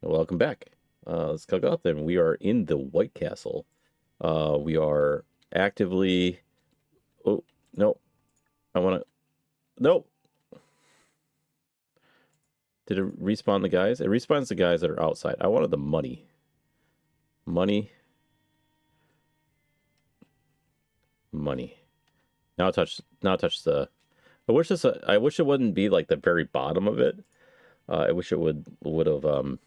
Welcome back. Let's go out then. We are in the White Castle. We are actively. Oh no! I want to. Nope. Did it respawn the guys? It respawns the guys that are outside. I wanted the money. Money. Money. Now touch. Now touch the. I wish this. I wish it wouldn't be like the very bottom of it. I wish it would have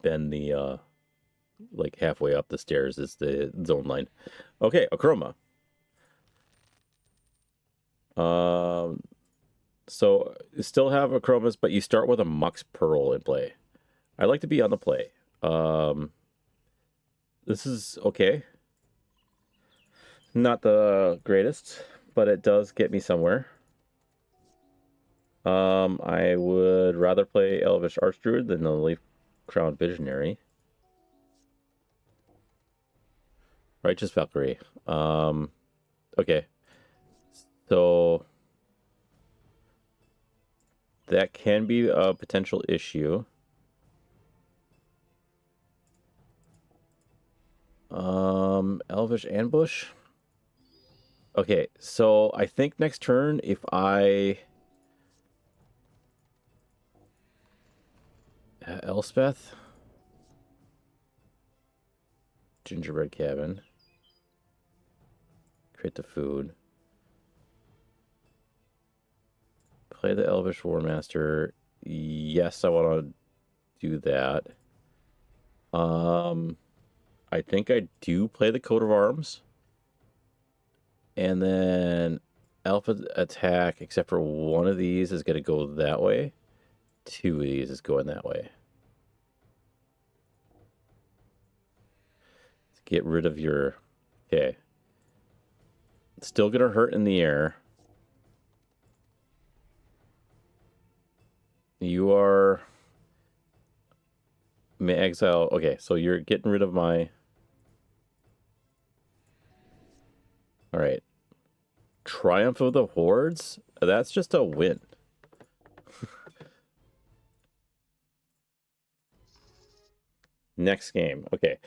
been the like halfway up the stairs is the zone line. Okay, Acroma. So you still have Acromas, but you start with a Mux Pearl in play. I like to be on the play. This is okay. Not the greatest, but it does get me somewhere. I would rather play Elvish Archdruid than the Leaf Crown Visionary. Righteous Valkyrie. Okay. So that can be a potential issue. Elvish Ambush. Okay, so I think next turn, if I... Elspeth? Gingerbread Cabin. Create the food. Play the Elvish War Master. Yes, I want to do that. I think I do play the Coat of Arms. And then Alpha Attack, except for one of these, is going to go that way. Two of these is going that way. Let's get rid of your... Okay. It's still going to hurt in the air. You are... May exile... Okay, so you're getting rid of my... Alright. Triumph of the Hordes? That's just a win. Next game. Okay.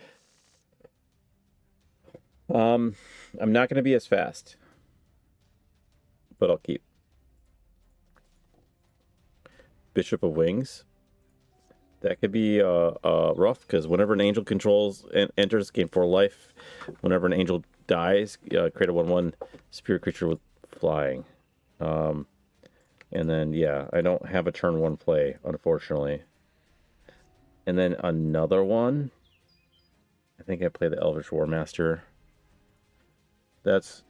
I'm not going to be as fast. But I'll keep. Bishop of Wings. That could be rough, because whenever an angel controls and enters, gain 4 life. Whenever an angel dies, create a 1/1 spirit creature with flying. And then, yeah, I don't have a turn 1 play, unfortunately. And then another one. I think I play the Elvish War Master. That's...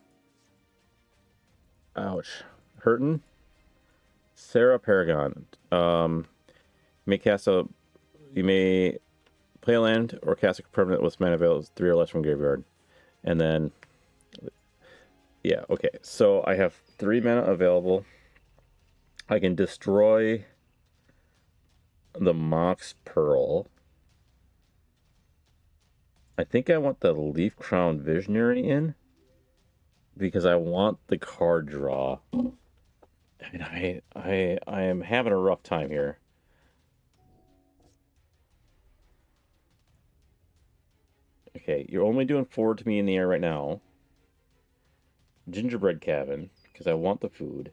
Ouch. Hurtin'. Sarah Paragon. You may play a land or cast a permanent with mana available 3 or less from graveyard. And then, yeah, okay. So I have 3 mana available. I can destroy the Mox Pearl. I think I want the Leaf Crown Visionary in, because I want the card draw. I mean, I am having a rough time here. Okay, you're only doing 4 to me in the air right now. Gingerbread Cabin, because I want the food.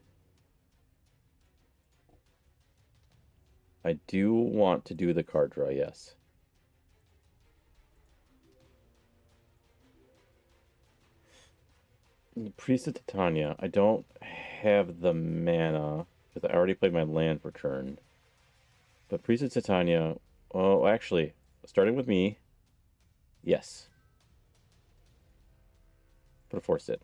I do want to do the card draw, yes. Priest of Titania. I don't have the mana, because I already played my land for turn. But Priest of Titania... Oh, actually, starting with me... Yes. Put a force in.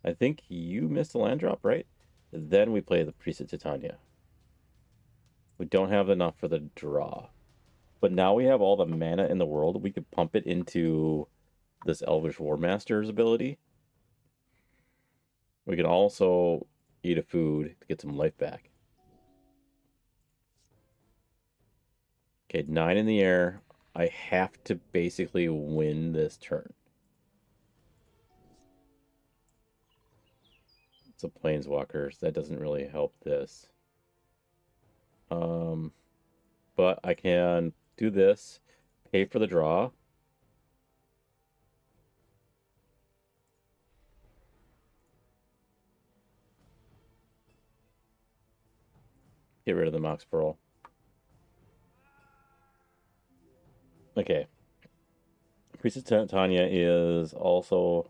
I think you missed the land drop, right? Then we play the Priest of Titania. We don't have enough for the draw. But now we have all the mana in the world. We could pump it into this Elvish War Master's ability. We can also eat a food to get some life back. Okay, 9 in the air. I have to basically win this turn. It's a Planeswalker, so that doesn't really help this. but I can do this, pay for the draw. Get rid of the Mox Pearl. Okay. Priestess Tanya is also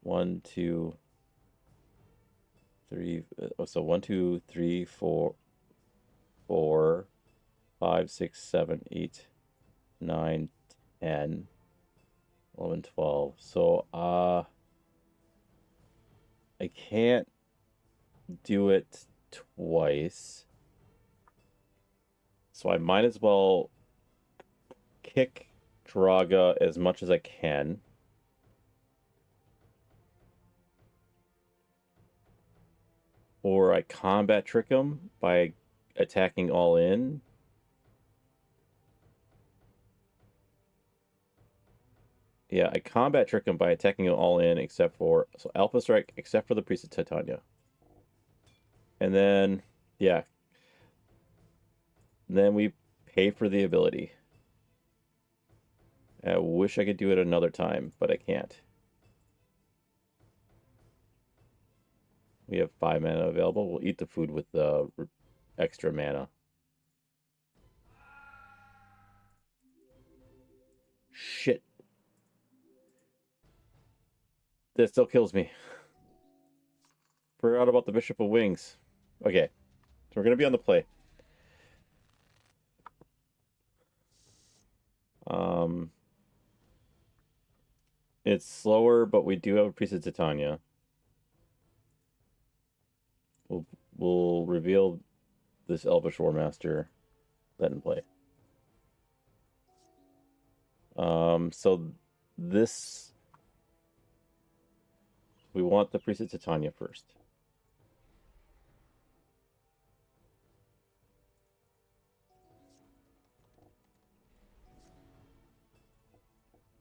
1, 2, 3. So 1, 2, 3, 4, 4, 5, 6, 7, 8, 9, 10, 11, 12. So I can't do it twice. So I might as well kick Draga as much as I can. Or I combat trick him by attacking all in. Yeah, I combat trick him by attacking him all in except for... So Alpha Strike except for the Priest of Titania. And then, yeah. Then we pay for the ability. I wish I could do it another time, but I can't. We have 5 mana available. We'll eat the food with the extra mana. Shit. That still kills me. Forgot about the Bishop of Wings. Okay. So we're going to be on the play. It's slower, but we do have a Priest of Titania. We'll reveal this Elvish War Master then play. So this... We want the Priest of Titania first.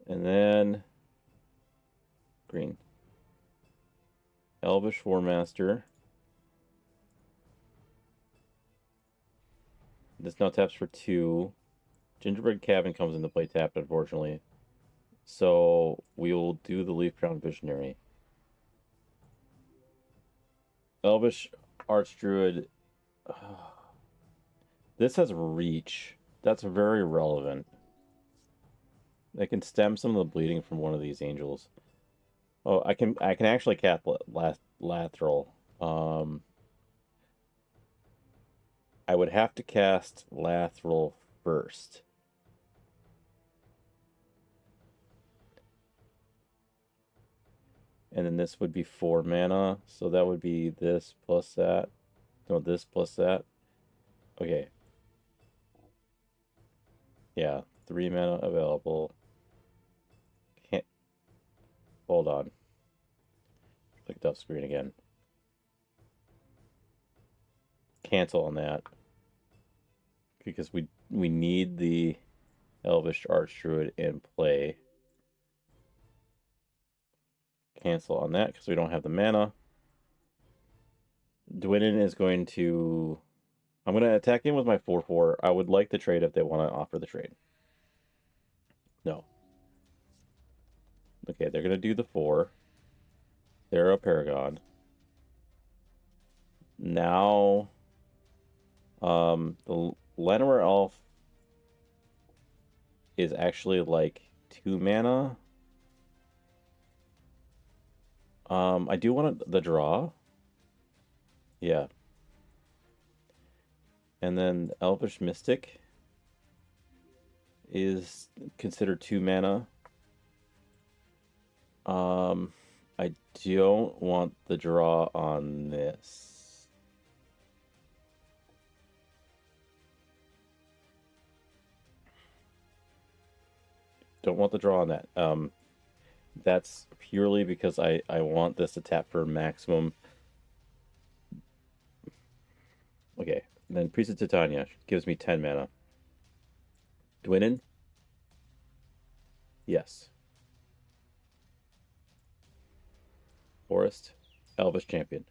And then... Green. Elvish War Master. This now taps for 2. Gingerbread Cabin comes into play tapped, unfortunately. So we will do the Leaf Crown Visionary. Elvish Archdruid. This has reach. That's very relevant. I can stem some of the bleeding from one of these angels. Oh, I can actually cast Lathril. I would have to cast Lathril first. And then this would be 4 mana, so that would be this plus that. No, this plus that. Okay. Yeah, 3 mana available. Can't... Hold on. Clicked off screen again. Cancel on that. Because we need the Elvish Archdruid in play. Cancel on that because we don't have the mana. Dwinnen is going to... I'm going to attack him with my 4/4. I would like the trade if they want to offer the trade. No. Okay, they're going to do the 4. They're a Paragon. Now, the Llanowar Elf is actually like 2 mana. I do want the draw. Yeah. And then Elvish Mystic is considered 2 mana. I don't want the draw on this. Don't want the draw on that. That's purely because I want this to tap for maximum. Okay, then Priest of Titania gives me 10 mana. Dwinnen? Yes. Forest? Elvish Champion?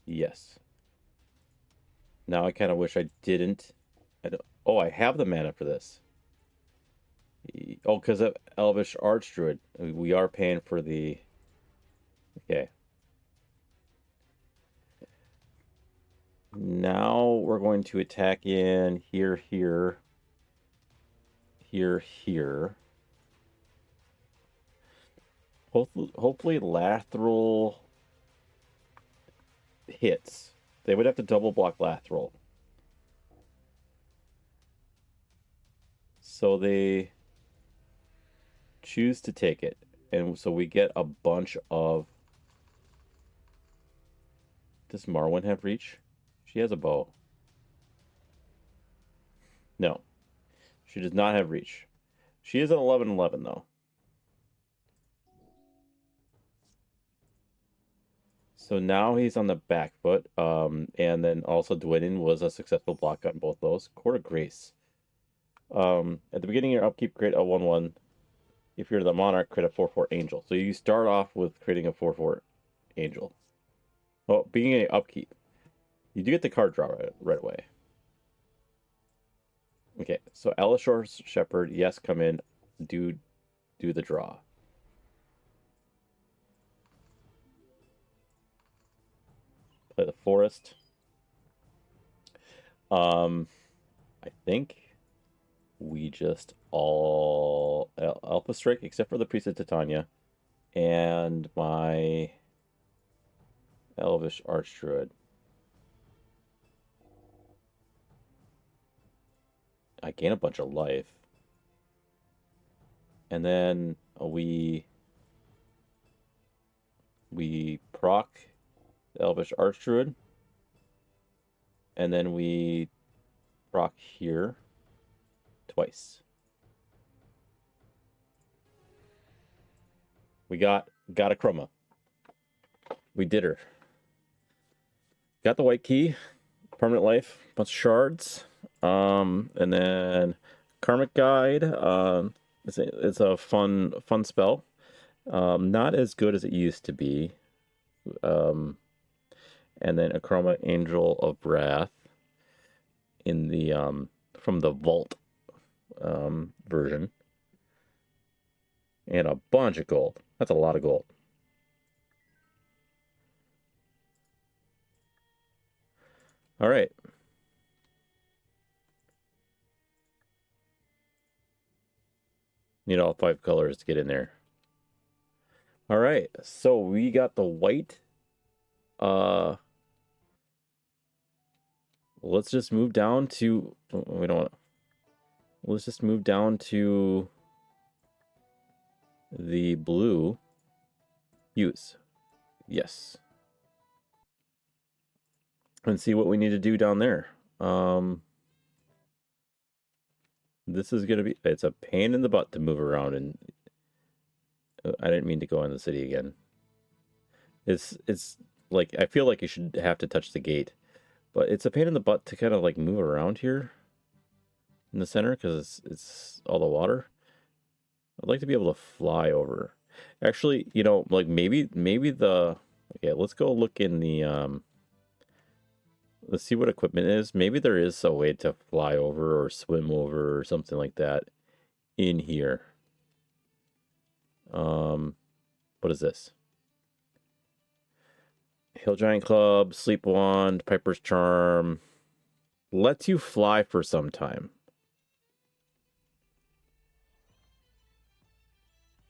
Yes. Now I kind of wish I didn't. Oh, I have the mana for this. Oh, because of Elvish Archdruid. We are paying for the... Okay. Now we're going to attack in here, here, here, here. Hopefully Lathril hits. They would have to double block Lathril. So they choose to take it. And so we get a bunch of... Does Marwyn have reach? She has a bow. No. She does not have reach. She is an 11/11 though. So now he's on the back foot. And then also Dwayne was a successful block on both those. Court of Grace. At the beginning of your upkeep, create a 1/1. If you're the Monarch, create a 4/4 Angel. So you start off with creating a 4/4 Angel. Well, being an upkeep, you do get the card draw right away. Okay, so Elishor Shepherd, yes, come in, do the draw. Play the Forest. I think we just all Alpha Strike, except for the Priest of Titania, and my Elvish Archdruid. I gain a bunch of life. And then we proc the Elvish Archdruid. And then we proc here twice. We got a Chroma. We did her. Got the white key, permanent life, bunch of shards, and then Karmic Guide. It's a fun spell. Not as good as it used to be. And then a Chroma Angel of Wrath in the from the Vault version, and a bunch of gold. That's a lot of gold. All right. Need all 5 colors to get in there. All right. So we got the white. Let's just move down to... We don't want... Let's just move down to the blue. Use. Yes. And see what we need to do down there. This is going to be... It's a pain in the butt to move around, and I didn't mean to go in the city again. It's like, I feel like you should have to touch the gate, but it's a pain in the butt to kind of like move around here in the center because it's all the water. I'd like to be able to fly over. Actually, you know, like maybe the... Okay, let's go look in the... Let's see what equipment is. Maybe there is a way to fly over or swim over or something like that in here. What is this? Hill Giant Club, Sleep Wand, Piper's Charm. Lets you fly for some time.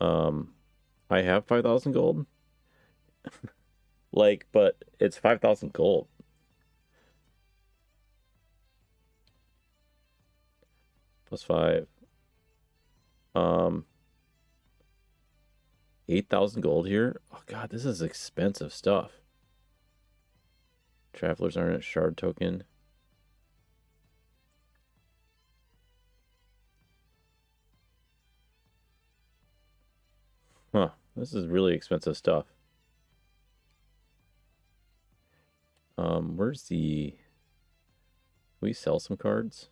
I have 5,000 gold. Like, but it's 5,000 gold. +5. 8,000 gold here. Oh god, this is expensive stuff. Travelers aren't a shard token. Huh, this is really expensive stuff. Where's the... Can we sell some cards?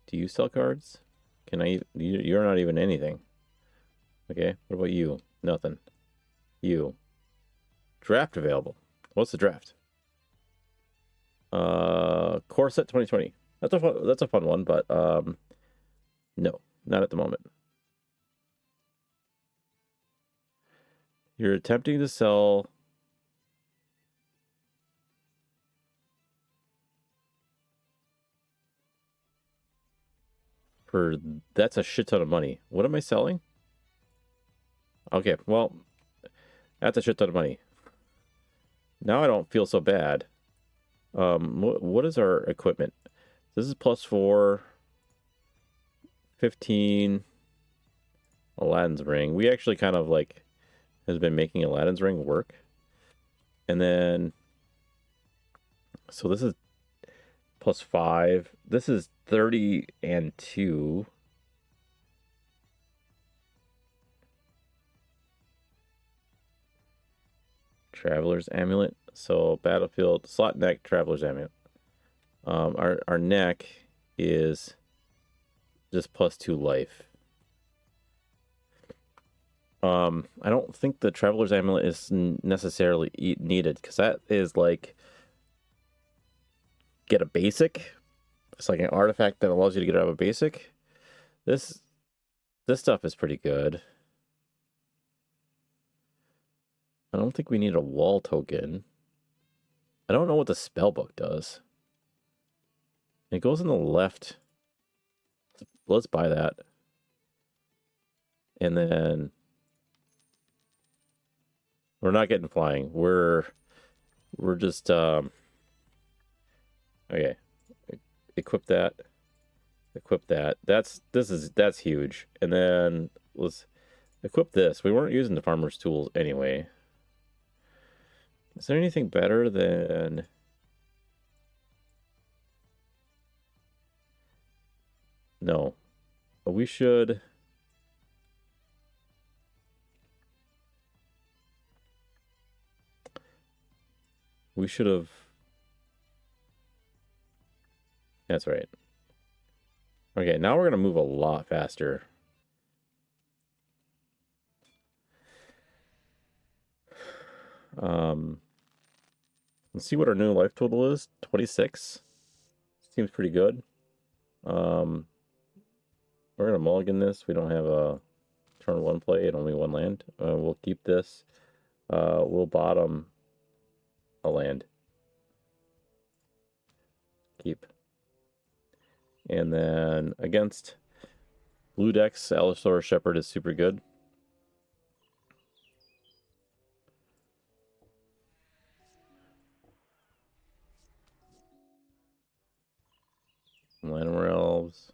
Do you sell cards? Can I... You're not even anything. Okay, what about you? Nothing. You. Draft available. What's the draft? Corset 2020. That's a fun one, but no, not at the moment. You're attempting to sell for that's a shit ton of money. What am I selling? Okay, well, that's a shit ton of money. Now I don't feel so bad. What is our equipment? This is +4, 15, Aladdin's ring. We actually kind of like has been making Aladdin's ring work. And then, so this is +5. This is 30 and 2. Traveler's Amulet. So Battlefield, slot neck, Traveler's Amulet. Our neck is just +2 life. I don't think the Traveler's Amulet is necessarily needed, because that is like get a basic. It's like an artifact that allows you to get out of a basic. This stuff is pretty good. I don't think we need a wall token. I don't know what the spellbook does. It goes in the left. Let's buy that. And then we're not getting flying. We're just okay. Equip that. Equip that. That's huge. And then let's equip this. We weren't using the farmer's tools anyway. Is there anything better than... No. But we should... We should have... That's right. Okay, now we're going to move a lot faster. Let's see what our new life total is. 26. Seems pretty good. We're going to mulligan this. We don't have a turn 1 play and only 1 land. We'll keep this. We'll bottom a land. Keep. And then against blue decks, Allosaurus Shepherd is super good. Llanowar Elves.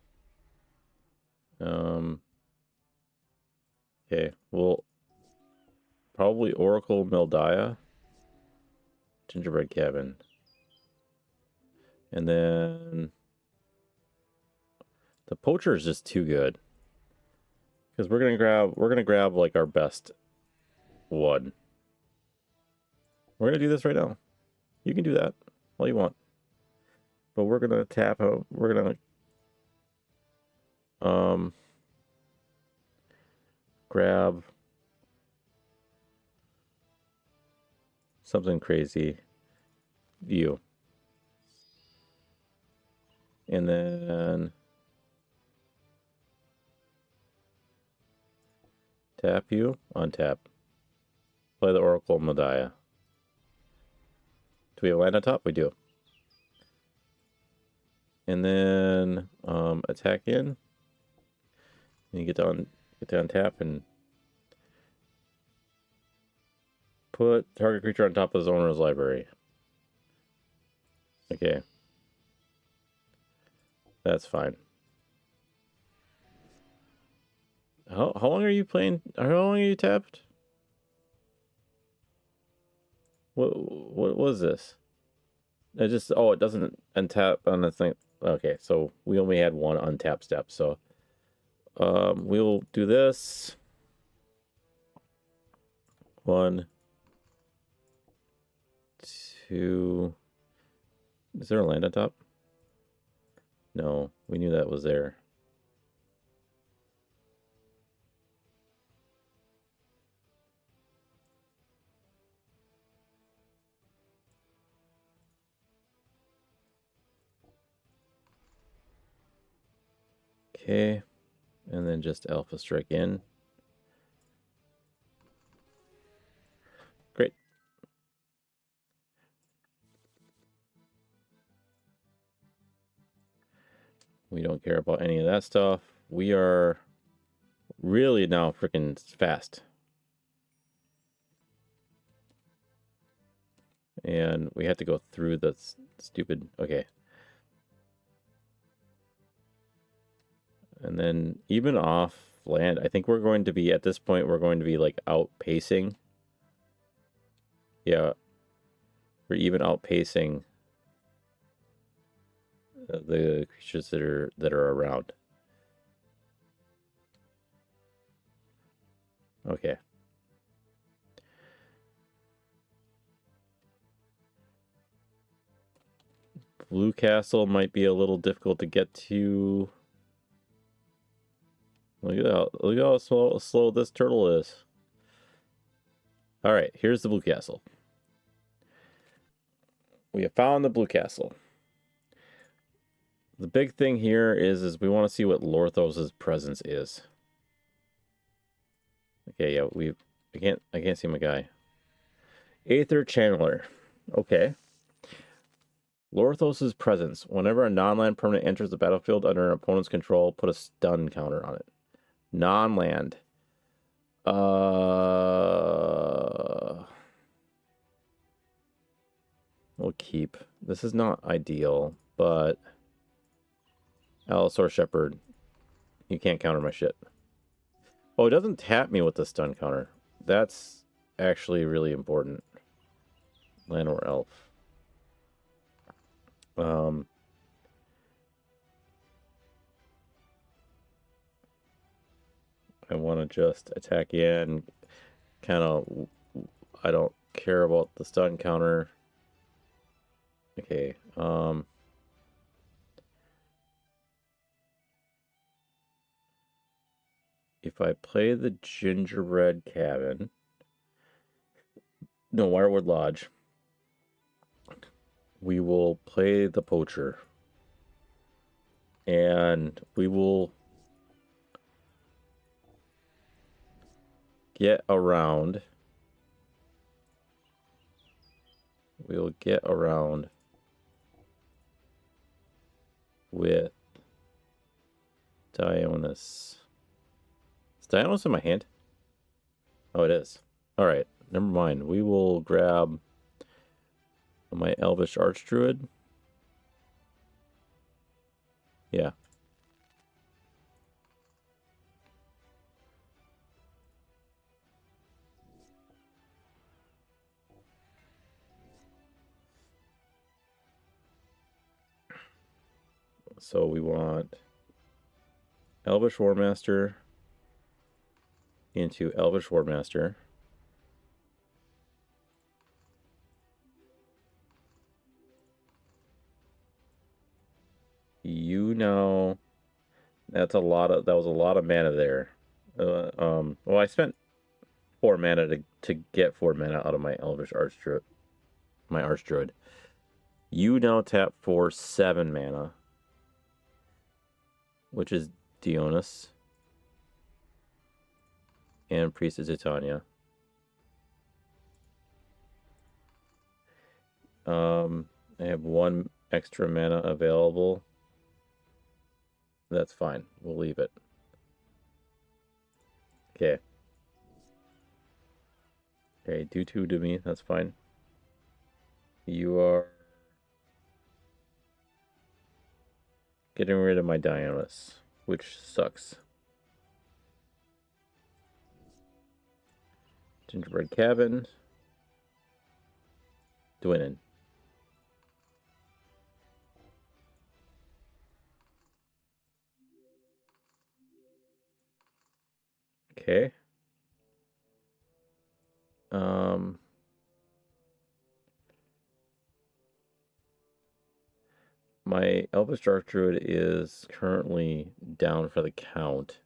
Okay, we'll probably Oracle Meldiah. Gingerbread Cabin. And then the Poacher is just too good. Because we're gonna grab like our best one. We're gonna do this right now. You can do that all you want. But we're gonna tap out. We're gonna grab something crazy. View. And then tap you, untap. Play the Oracle Meldiah. Do we have land on top? We do. And then attack in. And you get to untap and put target creature on top of his owner's library. Okay. That's fine. How long are you playing? How long are you tapped? What was this? It just it doesn't untap on the thing. Okay, so we only had one untap step, so we'll do this. 1, 2. Is there a land on top? No, we knew that was there. Okay, and then just Alpha Strike in. Great. We don't care about any of that stuff. We are really now freaking fast. And we have to go through the stupid... Okay. And then even off land, I think we're going to be, at this point, we're going to be like outpacing. Yeah. We're even outpacing the creatures that are around. Okay. Blue Castle might be a little difficult to get to. Look at how slow this turtle is. All right, here's the Blue Castle. We have found the Blue Castle. The big thing here is we want to see what Lorthos' presence is. Okay, yeah, I can't see my guy. Aether Channeler. Okay. Lorthos' presence. Whenever a non-land permanent enters the battlefield under an opponent's control, put a stun counter on it. Non-land. We'll keep. This is not ideal, but Allosaur Shepherd, you can't counter my shit. Oh, it doesn't tap me with the stun counter. That's actually really important. Land or Elf. I want to just attack in. Kind of, I don't care about the stun counter. Okay, if I play the Gingerbread Cabin, no, Wirewood Lodge, we will play the Poacher, and we will get around. We'll get around with Dionys. Is Dionys in my hand? Oh, it is. All right, never mind. We will grab my Elvish Archdruid. Yeah. So we want Elvish Warmaster into Elvish Warmaster. You know, that was a lot of mana there. Well, I spent 4 mana to get 4 mana out of my Elvish Archdruid. My Archdruid. You now tap for 7 mana, which is Dionys and Priestess Titania. I have 1 extra mana available. That's fine. We'll leave it. Okay. Okay, do 2 to me. That's fine. You are getting rid of my Dionys, which sucks. Gingerbread Cabin. Dwinin. Okay. My Elvish Dark Druid is currently down for the count.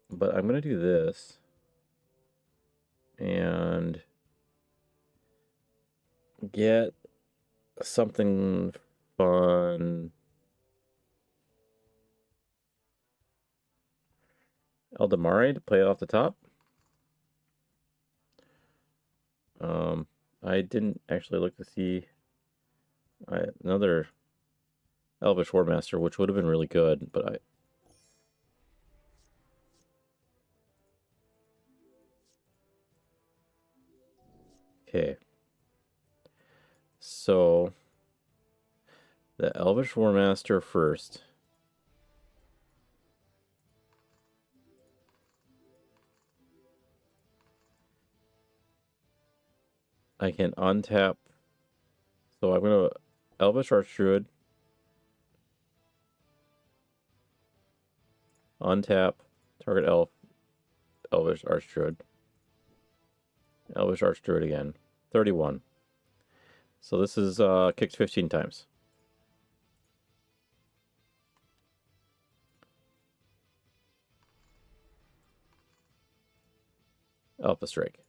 But I'm going to do this. And get something on Eldamare to play it off the top. I didn't actually look to see another Elvish Warmaster, which would have been really good, but I... Okay. So, the Elvish Warmaster first. I can untap. So I'm going to Elvish Archdruid. Untap. Target Elvish Archdruid. Elvish Archdruid again. 31. So this is kicked 15 times. Alpha Strike.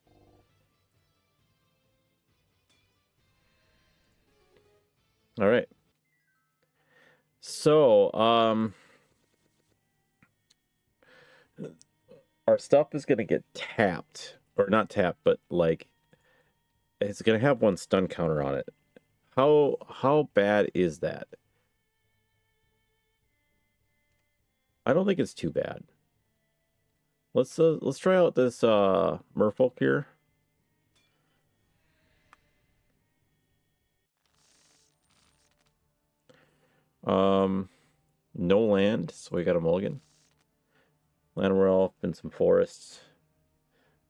All right. So, our stuff is going to get tapped. Or not tapped, but like, it's going to have one stun counter on it. How bad is that? I don't think it's too bad. Let's try out this Merfolk here. No land, so we got a mulligan. Land Elf and some forests.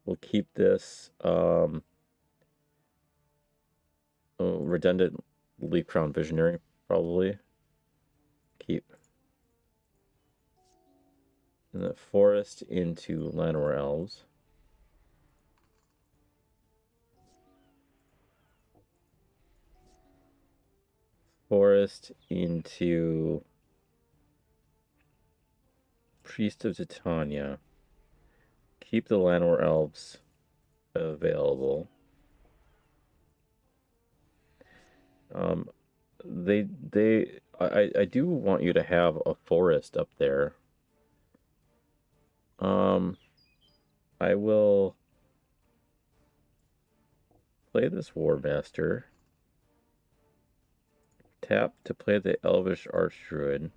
We'll keep this redundant Leaf Crown Visionary, probably. Keep. And the forest into Llanowar Elves. Forest into Priest of Titania. Keep the Llanowar Elves available. I do want you to have a forest up there. I will play this Warmaster. Tap to play the Elvish Archdruid.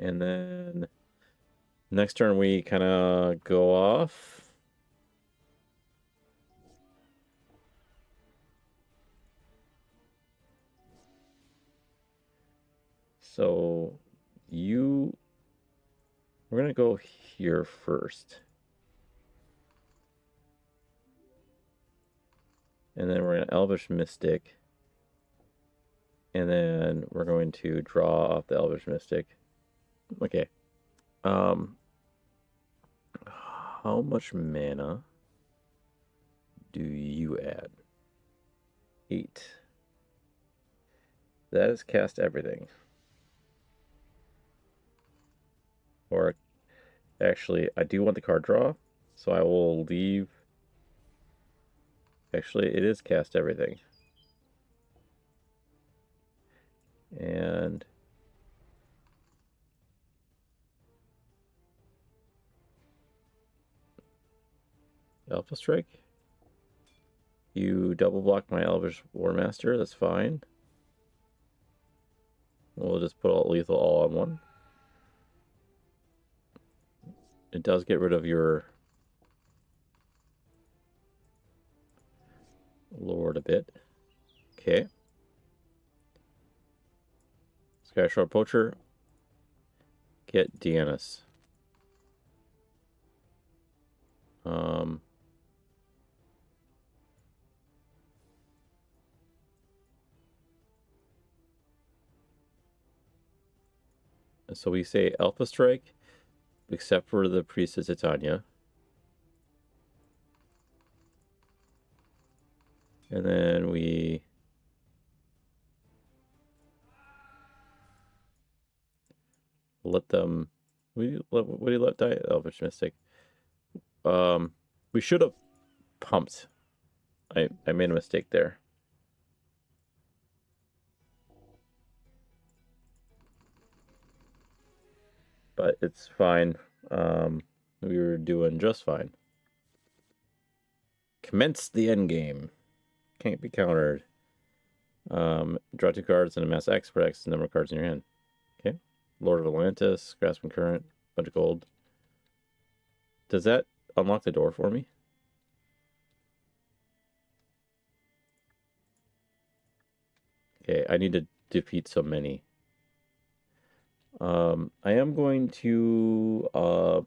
And then next turn we kind of go off. So we're going to go here first. And then we're going to Elvish Mystic. And then we're going to draw off the Elvish Mystic. Okay. How much mana do you add? 8. That is cast everything. Or actually, I do want the card draw, so I will leave. Actually, it is cast everything. And Alpha Strike. You double block my Elvish Warmaster, that's fine. We'll just put all lethal all on one. It does get rid of your Lord a bit. Okay. Skyshard Poacher. Get Deannis. So we say Alpha Strike, except for the Priest of Titania. And then we let them. What do you let die? Elvish Mystic. We should have pumped I made a mistake there. But it's fine. We were doing just fine. Commence the end game. Can't be countered. Draw 2 cards and amass X for X the number of cards in your hand. Okay. Lord of Atlantis, Grasping Current, bunch of gold. Does that unlock the door for me? Okay, I need to defeat so many. I am going to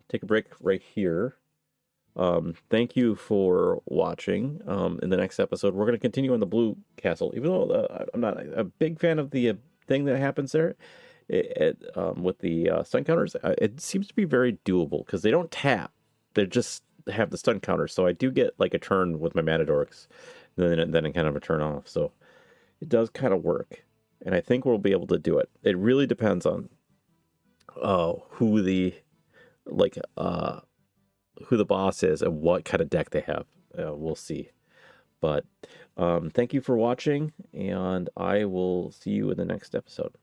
take a break right here. Thank you for watching. In the next episode, we're going to continue on the Blue Castle. Even though I'm not a big fan of the thing that happens there with the stun counters, it seems to be very doable because they don't tap. They just have the stun counter. So I do get like a turn with my Matadorks, then kind of a turn off. So it does kind of work. And I think we'll be able to do it. It really depends on who the boss is and what kind of deck they have. We'll see. But thank you for watching, and I will see you in the next episode.